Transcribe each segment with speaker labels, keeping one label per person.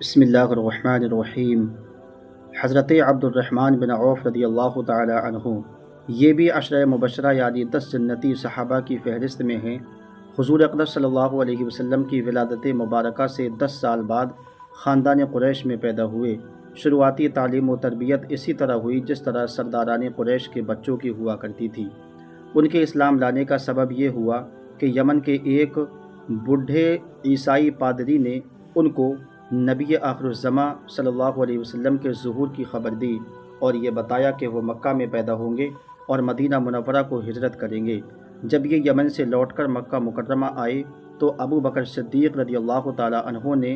Speaker 1: بسم اللہ الرحمن الرحیم۔ حضرت عبد الرحمن بن عوف رضی اللہ تعالی عنہ یہ بھی عشرہ مبشرہ یعنی 10 جنتی صحابہ کی فہرست میں ہیں۔ حضور اقدس صلی اللہ علیہ وسلم کی ولادت مبارکہ سے 10 سال بعد خاندان قریش میں پیدا ہوئے۔ شروعاتی تعلیم و تربیت اسی طرح ہوئی جس طرح سرداران قریش کے بچوں کی ہوا کرتی تھی۔ ان کے اسلام لانے کا سبب یہ ہوا کہ یمن کے ایک بوڑھے عیسائی پادری نے ان کو نبی آخر الزماں صلی اللہ علیہ وسلم کے ظہور کی خبر دی اور یہ بتایا کہ وہ مکہ میں پیدا ہوں گے اور مدینہ منورہ کو ہجرت کریں گے۔ جب یہ یمن سے لوٹ کر مکہ مکرمہ آئے تو ابو بکر صدیق رضی اللہ تعالی عنہ نے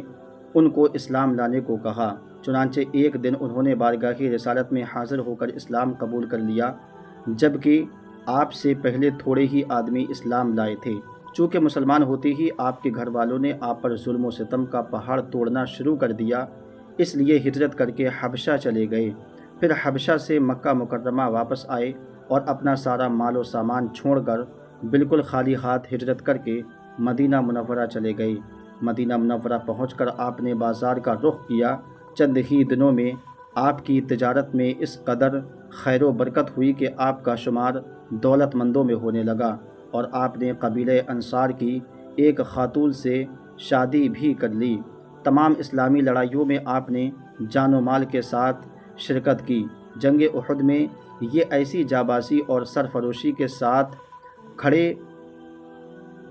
Speaker 1: ان کو اسلام لانے کو کہا۔ چنانچہ ایک دن انہوں نے بارگاہ رسالت میں حاضر ہو کر اسلام قبول کر لیا، جبکہ آپ سے پہلے تھوڑے ہی آدمی اسلام لائے تھے۔ چونکہ مسلمان ہوتے ہی آپ کے گھر والوں نے آپ پر ظلم و ستم کا پہاڑ توڑنا شروع کر دیا، اس لیے ہجرت کر کے حبشہ چلے گئے۔ پھر حبشہ سے مکہ مکرمہ واپس آئے اور اپنا سارا مال و سامان چھوڑ کر بالکل خالی ہاتھ ہجرت کر کے مدینہ منورہ چلے گئے۔ مدینہ منورہ پہنچ کر آپ نے بازار کا رخ کیا۔ چند ہی دنوں میں آپ کی تجارت میں اس قدر خیر و برکت ہوئی کہ آپ کا شمار دولت مندوں میں ہونے لگا، اور آپ نے قبیلہ انصار کی ایک خاتون سے شادی بھی کر لی۔ تمام اسلامی لڑائیوں میں آپ نے جان و مال کے ساتھ شرکت کی۔ جنگ احد میں یہ ایسی جابازی اور سرفروشی کے ساتھ کھڑے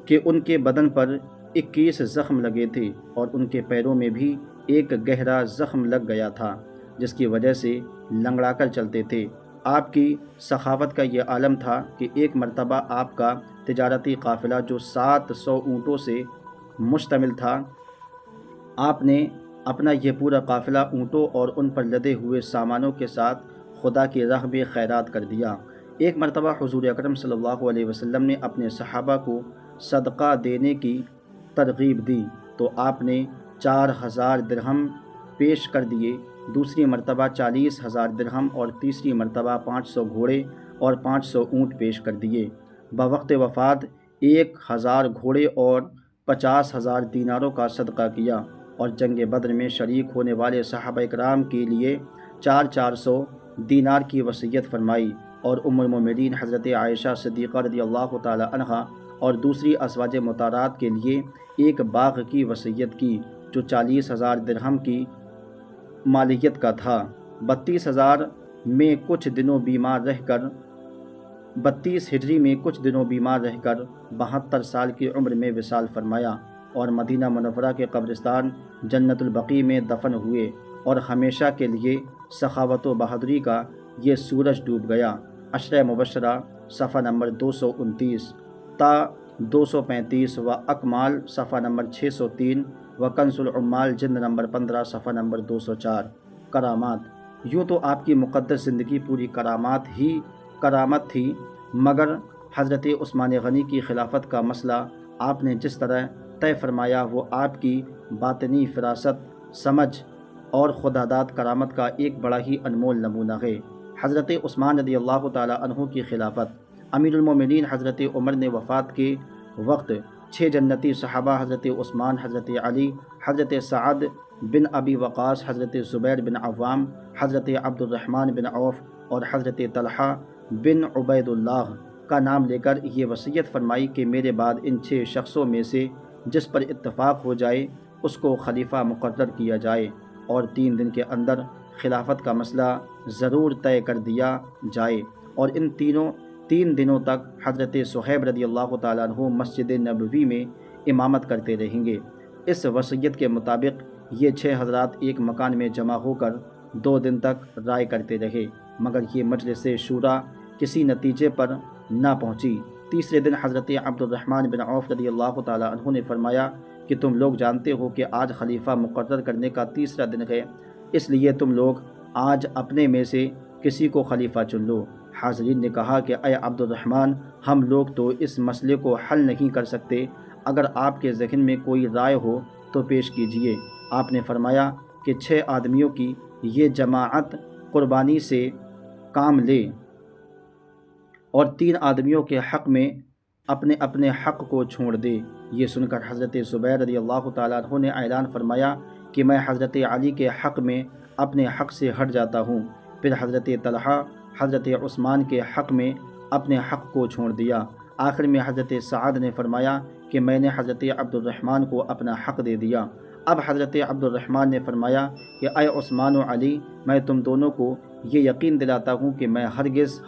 Speaker 1: کہ ان کے بدن پر 21 زخم لگے تھے اور ان کے پیروں میں بھی ایک گہرا زخم لگ گیا تھا، جس کی وجہ سے لنگڑا کر چلتے تھے۔ آپ کی سخاوت کا یہ عالم تھا کہ ایک مرتبہ آپ کا تجارتی قافلہ جو 700 اونٹوں سے مشتمل تھا، آپ نے اپنا یہ پورا قافلہ اونٹوں اور ان پر لدے ہوئے سامانوں کے ساتھ خدا کی راہ میں خیرات کر دیا۔ ایک مرتبہ حضور اکرم صلی اللہ علیہ وسلم نے اپنے صحابہ کو صدقہ دینے کی ترغیب دی تو آپ نے 4000 درہم پیش کر دیے، دوسری مرتبہ 40,000 درہم اور تیسری مرتبہ 500 گھوڑے اور 500 اونٹ پیش کر دیے۔ بوقت وفات 1000 گھوڑے اور 50,000 دیناروں کا صدقہ کیا، اور جنگ بدر میں شریک ہونے والے صحابہ کرام کے لیے 400 دینار کی وصیت فرمائی، اور ام المومنین حضرت عائشہ صدیقہ رضی اللہ تعالی عنہا اور دوسری ازواج مطہرات کے لیے ایک باغ کی وصیت کی جو 40,000 درہم کی مالیت کا تھا۔ 32 ہجری میں کچھ دنوں بیمار رہ کر 72 سال کی عمر میں وصال فرمایا، اور مدینہ منورہ کے قبرستان جنت البقیع میں دفن ہوئے، اور ہمیشہ کے لیے سخاوت و بہادری کا یہ سورج ڈوب گیا۔ عشرہ مبشرہ صفحہ نمبر 229 تا 235 و اکمال صفحہ نمبر 603 و کنز العمال جلد نمبر 15 صفحہ نمبر 204۔ کرامات۔ یوں تو آپ کی مقدس زندگی پوری کرامت تھی، مگر حضرت عثمان غنی کی خلافت کا مسئلہ آپ نے جس طرح طے فرمایا وہ آپ کی باطنی فراست، سمجھ اور خداداد کرامت کا ایک بڑا ہی انمول نمونہ ہے۔ حضرت عثمان رضی اللہ تعالی عنہ کی خلافت۔ امیر المومنین حضرت عمر نے وفات کے وقت 6 جنتی صحابہ حضرت عثمان، حضرت علی، حضرت سعد بن ابی وقاص، حضرت زبیر بن عوام، حضرت عبد الرحمن بن عوف اور حضرت طلحہ بن عبید اللہ کا نام لے کر یہ وصیت فرمائی کہ میرے بعد ان 6 شخصوں میں سے جس پر اتفاق ہو جائے اس کو خلیفہ مقرر کیا جائے، اور 3 دن کے اندر خلافت کا مسئلہ ضرور طے کر دیا جائے، اور ان 3 دنوں تک حضرت صہیب رضی اللہ تعالیٰ عنہ مسجد نبوی میں امامت کرتے رہیں گے۔ اس وصیت کے مطابق یہ 6 حضرات ایک مکان میں جمع ہو کر 2 دن تک رائے کرتے رہے، مگر یہ مجلس شورا کسی نتیجے پر نہ پہنچی۔ تیسرے دن حضرت عبد الرحمن بن عوف رضی اللہ تعالیٰ عنہ نے فرمایا کہ تم لوگ جانتے ہو کہ آج خلیفہ مقرر کرنے کا 3 دن ہے، اس لیے تم لوگ آج اپنے میں سے کسی کو خلیفہ چن لو۔ حاضرین نے کہا کہ اے عبد الرحمن، ہم لوگ تو اس مسئلے کو حل نہیں کر سکتے، اگر آپ کے ذہن میں کوئی رائے ہو تو پیش کیجیے۔ آپ نے فرمایا کہ 6 آدمیوں کی یہ جماعت قربانی سے کام لے اور 3 آدمیوں کے حق میں اپنے اپنے حق کو چھوڑ دے۔ یہ سن کر حضرت زبیر رضی اللہ تعالیٰ عنہ نے اعلان فرمایا کہ میں حضرت علی کے حق میں اپنے حق سے ہٹ جاتا ہوں، پھر حضرت طلحہ حضرت عثمان کے حق میں اپنے حق کو چھوڑ دیا۔ آخر میں حضرت سعد نے فرمایا کہ میں نے حضرت عبد الرحمن کو اپنا حق دے دیا۔ اب حضرت عبد الرحمن نے فرمایا کہ اے عثمان و علی، میں تم دونوں کو یہ یقین دلاتا ہوں کہ میں ہرگز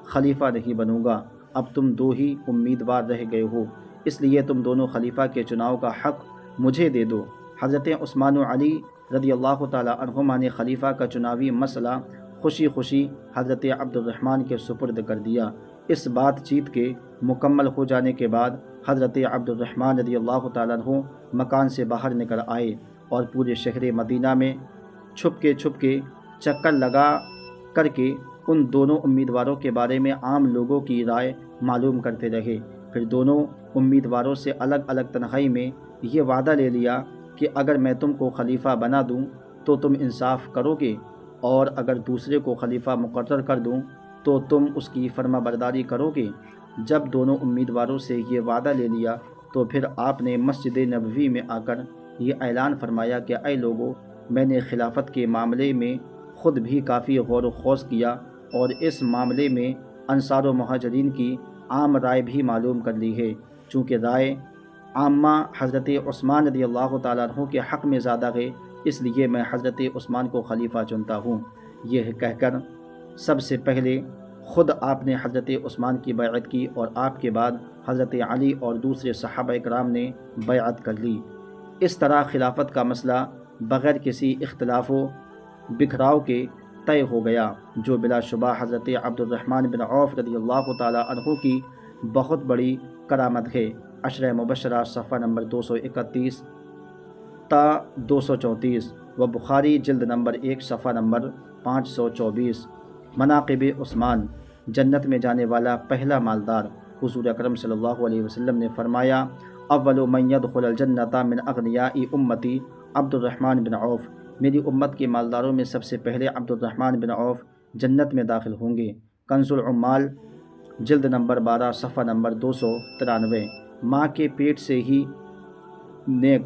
Speaker 1: خلیفہ نہیں بنوں گا۔ اب تم دو ہی امیدوار رہ گئے ہو، اس لیے تم دونوں خلیفہ کے چناؤ کا حق مجھے دے دو۔ حضرت عثمان و علی رضی اللہ تعالیٰ عنہما نے خلیفہ کا چناوی مسئلہ خوشی خوشی حضرت عبد الرحمن کے سپرد کر دیا۔ اس بات چیت کے مکمل ہو جانے کے بعد حضرت عبد الرحمن رضی اللہ تعالیٰ عنہ مکان سے باہر نکل آئے اور پورے شہر مدینہ میں چھپ کے چکر لگا کر کے ان دونوں امیدواروں کے بارے میں عام لوگوں کی رائے معلوم کرتے رہے۔ پھر دونوں امیدواروں سے الگ الگ تنہائی میں یہ وعدہ لے لیا کہ اگر میں تم کو خلیفہ بنا دوں تو تم انصاف کرو گے، اور اگر دوسرے کو خلیفہ مقرر کر دوں تو تم اس کی فرما برداری کرو گے۔ جب دونوں امیدواروں سے یہ وعدہ لے لیا تو پھر آپ نے مسجد نبوی میں آ کر یہ اعلان فرمایا کہ اے لوگو، میں نے خلافت کے معاملے میں خود بھی کافی غور و خوض کیا اور اس معاملے میں انصار و مہاجرین کی عام رائے بھی معلوم کر لی ہے۔ چونکہ رائے عامہ حضرت عثمان رضی اللہ تعالیٰ عنہ کے حق میں زیادہ ہے، اس لیے میں حضرت عثمان کو خلیفہ چنتا ہوں۔ یہ کہہ کر سب سے پہلے خود آپ نے حضرت عثمان کی بیعت کی اور آپ کے بعد حضرت علی اور دوسرے صحابہ کرام نے بیعت کر لی۔ اس طرح خلافت کا مسئلہ بغیر کسی اختلاف و بکھراؤ کے طے ہو گیا، جو بلا شبہ حضرت عبد الرحمن بن عوف رضی اللہ تعالیٰ عنہ کی بہت بڑی کرامت ہے۔ عشرہ مبشرہ صفحہ نمبر 231 تا 234 و بخاری جلد نمبر 1 صفحہ نمبر 524۔ مناقب عثمان، جنت میں جانے والا پہلا مالدار۔ حضور اکرم صلی اللہ علیہ وسلم نے فرمایا، اول من يدخل الجنۃ من اغنیاء امتی عبد الرحمن بن عوف، میری امت کے مالداروں میں سب سے پہلے عبد الرحمن بن عوف جنت میں داخل ہوں گے۔ کنز العمال جلد نمبر 12 صفحہ نمبر 293۔ ماں کے پیٹ سے ہی نیک۔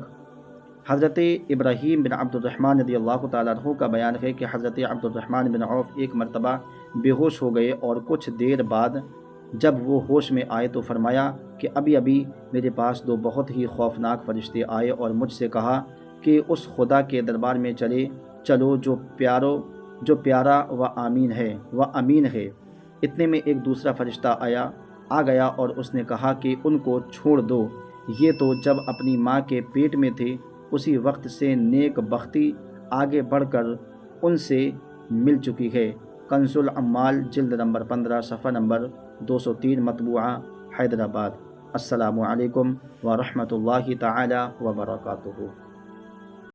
Speaker 1: حضرت ابراہیم بن عبد الرحمن رضی اللہ تعالیٰ عنہ کا بیان ہے کہ حضرت عبد الرحمن بن عوف ایک مرتبہ بے ہوش ہو گئے اور کچھ دیر بعد جب وہ ہوش میں آئے تو فرمایا کہ ابھی میرے پاس دو بہت ہی خوفناک فرشتے آئے اور مجھ سے کہا کہ اس خدا کے دربار میں چلو جو پیارا و امین ہے۔ اتنے میں ایک دوسرا فرشتہ آ گیا اور اس نے کہا کہ ان کو چھوڑ دو، یہ تو جب اپنی ماں کے پیٹ میں تھے اسی وقت سے نیک بختی آگے بڑھ کر ان سے مل چکی ہے۔ کنز العمال جلد نمبر 15 صفحہ نمبر 203 مطبوعہ حیدرآباد۔ السلام علیکم ورحمۃ اللہ تعالی وبرکاتہ۔